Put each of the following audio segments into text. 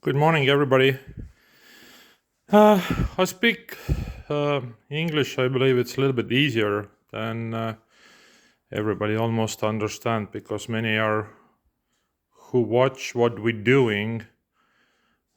Good morning, everybody. I speak English. I believe it's a little bit easier than everybody almost understand because many are who watch what we're doing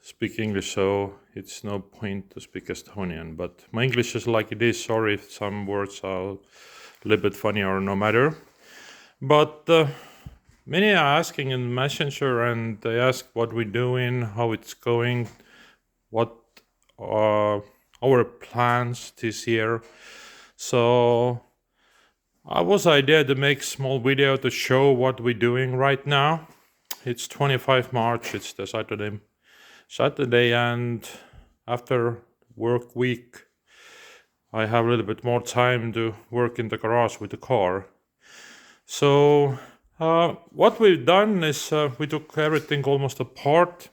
speak English, so it's no point to speak Estonian. But my English is like it is. Sorry if some words are a little bit funny or no matter. But many are asking in Messenger and they ask what we're doing, how it's going, what are our plans this year. So I was idea to make small video to show what we're doing right now. It's 25 March, it's the Saturday, and after work week I have a little bit more time to work in the garage with the car. So what we've done is we took everything almost apart.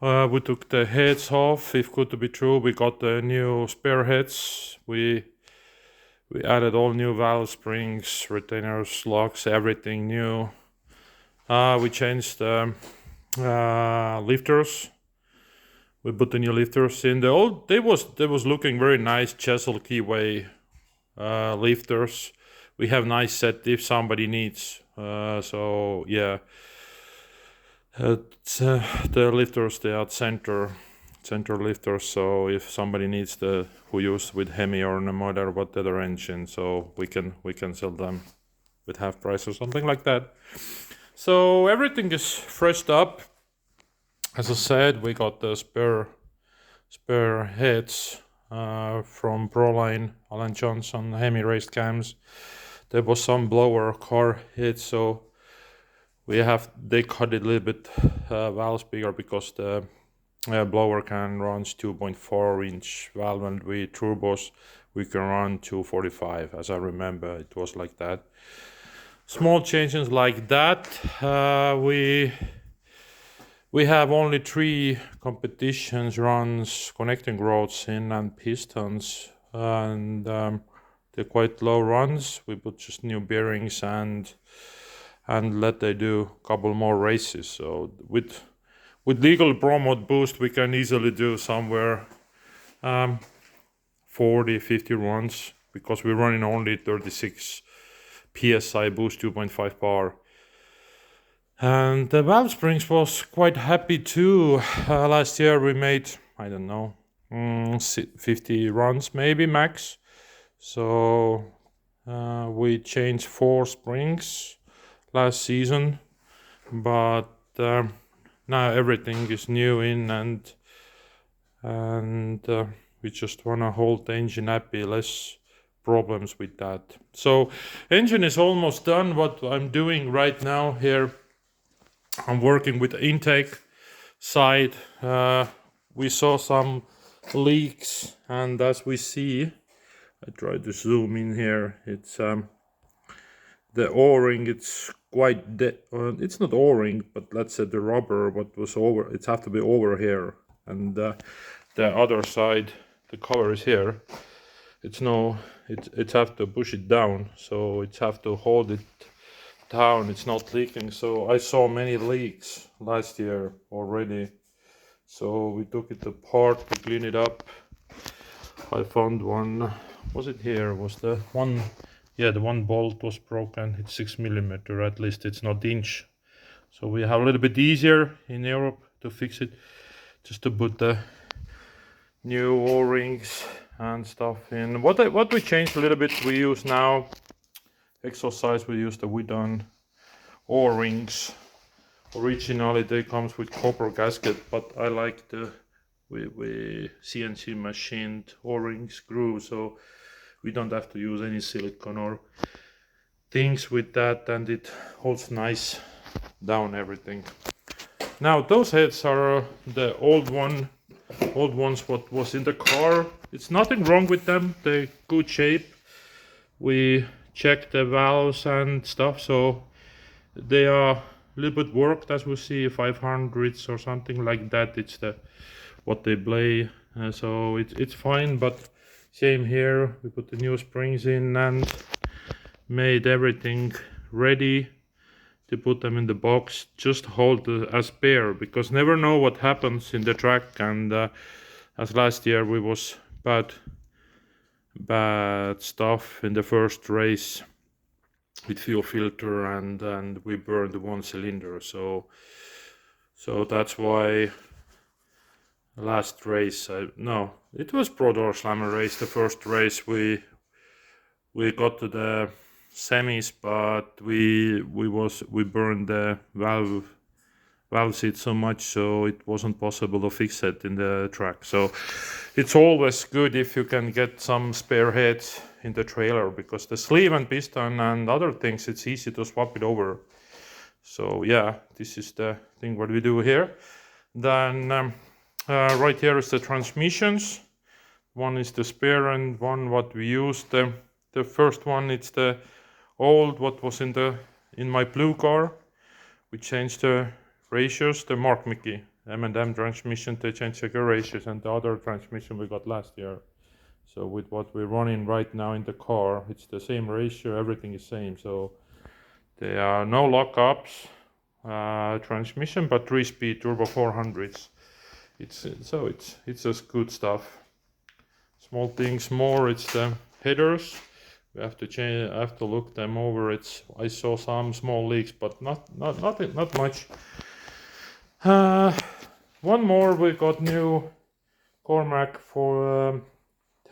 We took the heads off. If good to be true, we got the new spare heads. We added all new valve springs, retainers, locks, everything new. We changed the lifters. We put the new lifters in. The old they was looking very nice Chesil keyway lifters. We have nice set if somebody needs. So yeah. The lifters, they are center lifters, so if somebody needs who use with Hemi or no matter what other engine, so we can sell them with half price or something like that. So everything is freshed up. As I said, we got the spare heads from Proline, Alan Johnson, Hemi raised cams. There was some blower car heads, so they cut it a little bit valves bigger because the blower can runs 2.4-inch valve, and with turbos we can run 245. As I remember, it was like that. Small changes like that. We have only 3 competitions runs connecting rods in and pistons, and they're quite low runs. We put just new bearings and let they do a couple more races. So with legal Promod boost we can easily do somewhere 40-50 runs because we're running only 36 psi boost 2.5 power. And the valve springs was quite happy too. Last year we made, I don't know, 50 runs maybe max. So we changed 4 springs last season, but now everything is new in, and we just wanna hold the engine happy, less problems with that. So engine is almost done. What I'm doing right now here, I'm working with the intake side. We saw some leaks, and as we see, I try to zoom in here, it's the O-ring, it's quite it's not O-ring, but let's say the rubber what was over, it have to be over here, and the other side, the cover is here. It's have to push it down, so it's have to hold it down. It's not leaking. So I saw many leaks last year already, so we took it apart to clean it up. I found one. Was it here? Was the one? Yeah, the one bolt was broken. It's 6mm, at least it's not inch. So we have a little bit easier in Europe to fix it, just to put the new O-rings and stuff in. What we changed a little bit, we use now exercise. We use the Widon O-rings. Originally they comes with copper gasket, but I like the we CNC machined O-ring screw, so we don't have to use any silicone or things with that, and it holds nice down everything. Now those heads are the old ones what was in the car. It's nothing wrong with them, they're good shape. We checked the valves and stuff, so they are a little bit worked, as we see, 500s or something like that. It's what they play, so it's fine. But same here, we put the new springs in and made everything ready to put them in the box, just hold a spare, because never know what happens in the track. And as last year we was bad stuff in the first race with fuel filter, and we burned one cylinder. So that's why last race, no, it was Pro Door Slammer race. The first race we got to the semis, but we burned the valve seat so much, so it wasn't possible to fix it in the track. So it's always good if you can get some spare heads in the trailer, because the sleeve and piston and other things, it's easy to swap it over. So yeah, this is the thing what we do here. Then right here is the transmissions. One is the spare and one what we used. The first one, it's the old what was in my blue car. We changed the ratios, the Mark Mickey M&M transmission, they changed the gear ratios, and the other transmission we got last year. So with what we're running right now in the car, it's the same ratio, everything is same. So there are no lockups, transmission, but 3-speed turbo 400s. It's just good stuff. Small things more, it's the headers. We have to change. I have to look them over. I saw some small leaks, but not much. One more, we got new Cormac for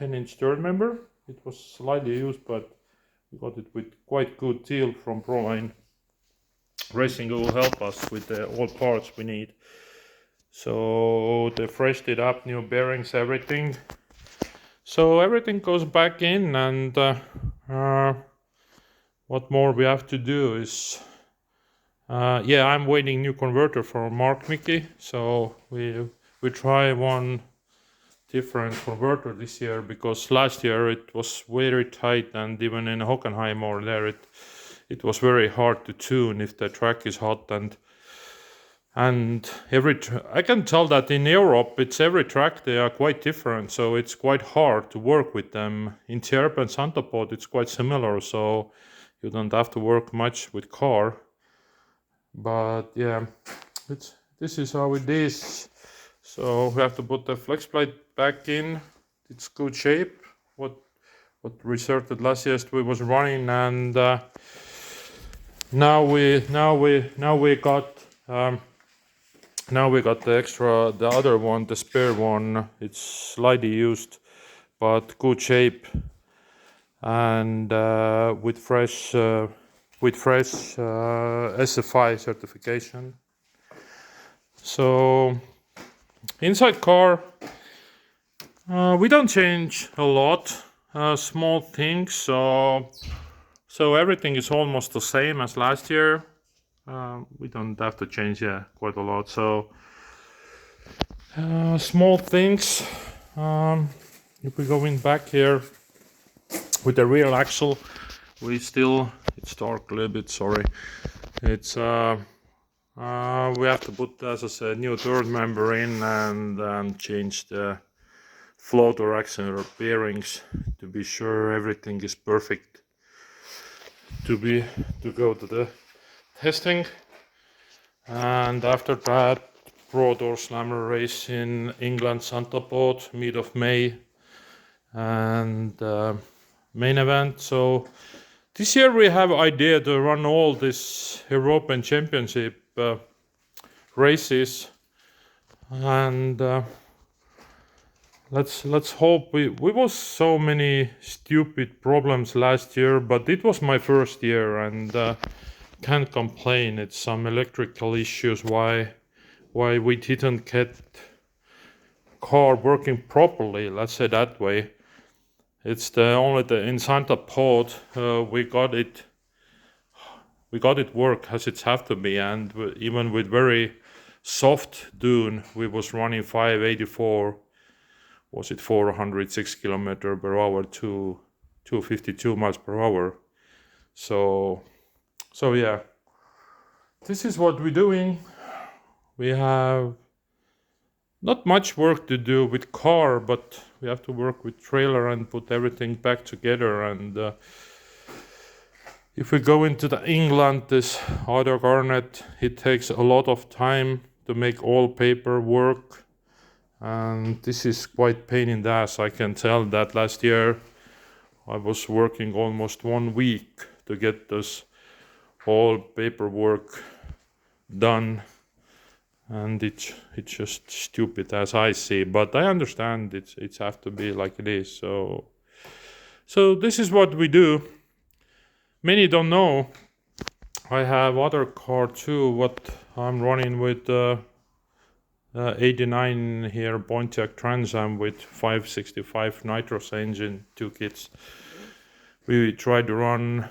10-inch third member. It was slightly used, but we got it with quite good deal from Promod Racing, who will help us with all parts we need. So they freshed it up, new bearings, everything. So everything goes back in, and what more we have to do is, I'm waiting new converter for Mark Mickey. So we try one different converter this year, because last year it was very tight, and even in Hockenheim or there it was very hard to tune if the track is hot. And I can tell that in Europe, it's every track, they are quite different, so it's quite hard to work with them. In Tierp and Santa Pod, it's quite similar, so you don't have to work much with car. But yeah, this is how it is. So we have to put the flex plate back in. It's good shape. What resorted last year we was running, and now we got the extra, the other one, the spare one. It's slightly used, but good shape, and with fresh SFI certification. So inside car, we don't change a lot, small things. So everything is almost the same as last year. We don't have to change quite a lot. So small things. If we go in back here with the rear axle, it's dark a little bit, sorry. It's we have to put, as I said, new third member in, and change the floater axle bearings to be sure everything is perfect to go to the testing. And after that, Pro Door Slammer race in England, Santa Pod, mid of May, and main event. So this year we have idea to run all this European Championship races, and let's hope. We was so many stupid problems last year, but it was my first year, and can't complain. It's some electrical issues why we didn't get car working properly, let's say that way. It's in Santa Pod we got it work as it's have to be, and even with very soft dune we was running 584, was it 406 kilometer per hour to 252 miles per hour. So yeah, this is what we're doing. We have not much work to do with car, but we have to work with trailer and put everything back together. And if we go into the England, this auto garnet, it takes a lot of time to make all paperwork, and this is quite pain in the ass. I can tell that last year I was working almost 1 week to get this whole paperwork done, and it's just stupid as I see, but I understand it's have to be like it is. So this is what we do. Many don't know I have other car too, what I'm running with 89 here Pontiac Trans Am with 565 nitrous engine, 2 kits. We tried to run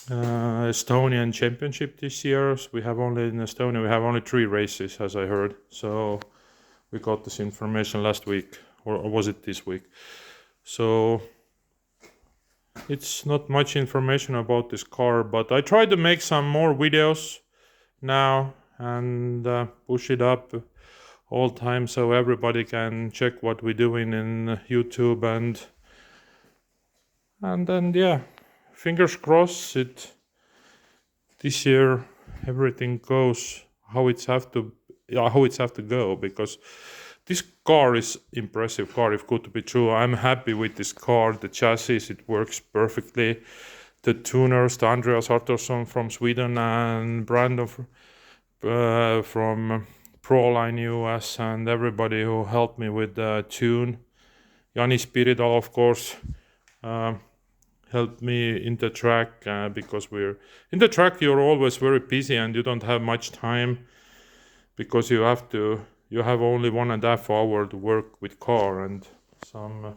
Estonian Championship this year. So we have only in Estonia, we have only 3 races, as I heard. So we got this information last week, or was it this week? So it's not much information about this car, but I tried to make some more videos now and push it up all time so everybody can check what we're doing in YouTube, and then yeah, fingers crossed it this year everything goes how it's have to go, because this car is impressive car, if good to be true. I'm happy with this car. The chassis, it works perfectly. The tuners, the Andreas Artursson from Sweden and Brandon from Proline US, and everybody who helped me with the tune. Jani Spiridal, of course, helped me in the track, because we're in the track, you're always very busy and you don't have much time, because you have only 1.5 hours to work with car, and some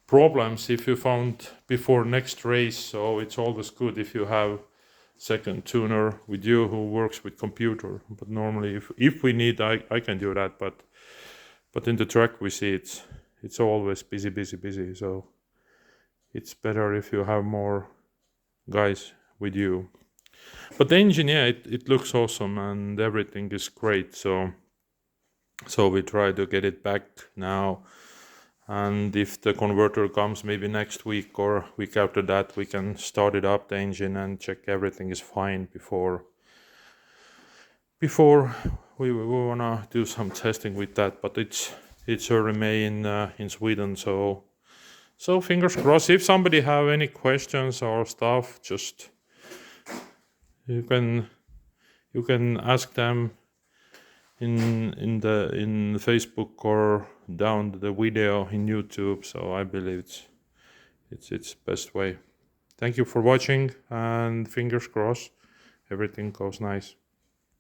problems if you found before next race. So it's always good if you have second tuner with you who works with computer. But normally if we need, I can do that, but in the track we see it's always busy. So it's better if you have more guys with you. But the engine, yeah, it looks awesome and everything is great. So we try to get it back now, and if the converter comes maybe next week or week after that, we can start it up, the engine, and check everything is fine before we wanna do some testing with that. But it's early May in Sweden, so fingers crossed. If somebody have any questions or stuff, just you can ask them in Facebook or down the video in YouTube. So I believe it's best way. Thank you for watching, and fingers crossed everything goes nice.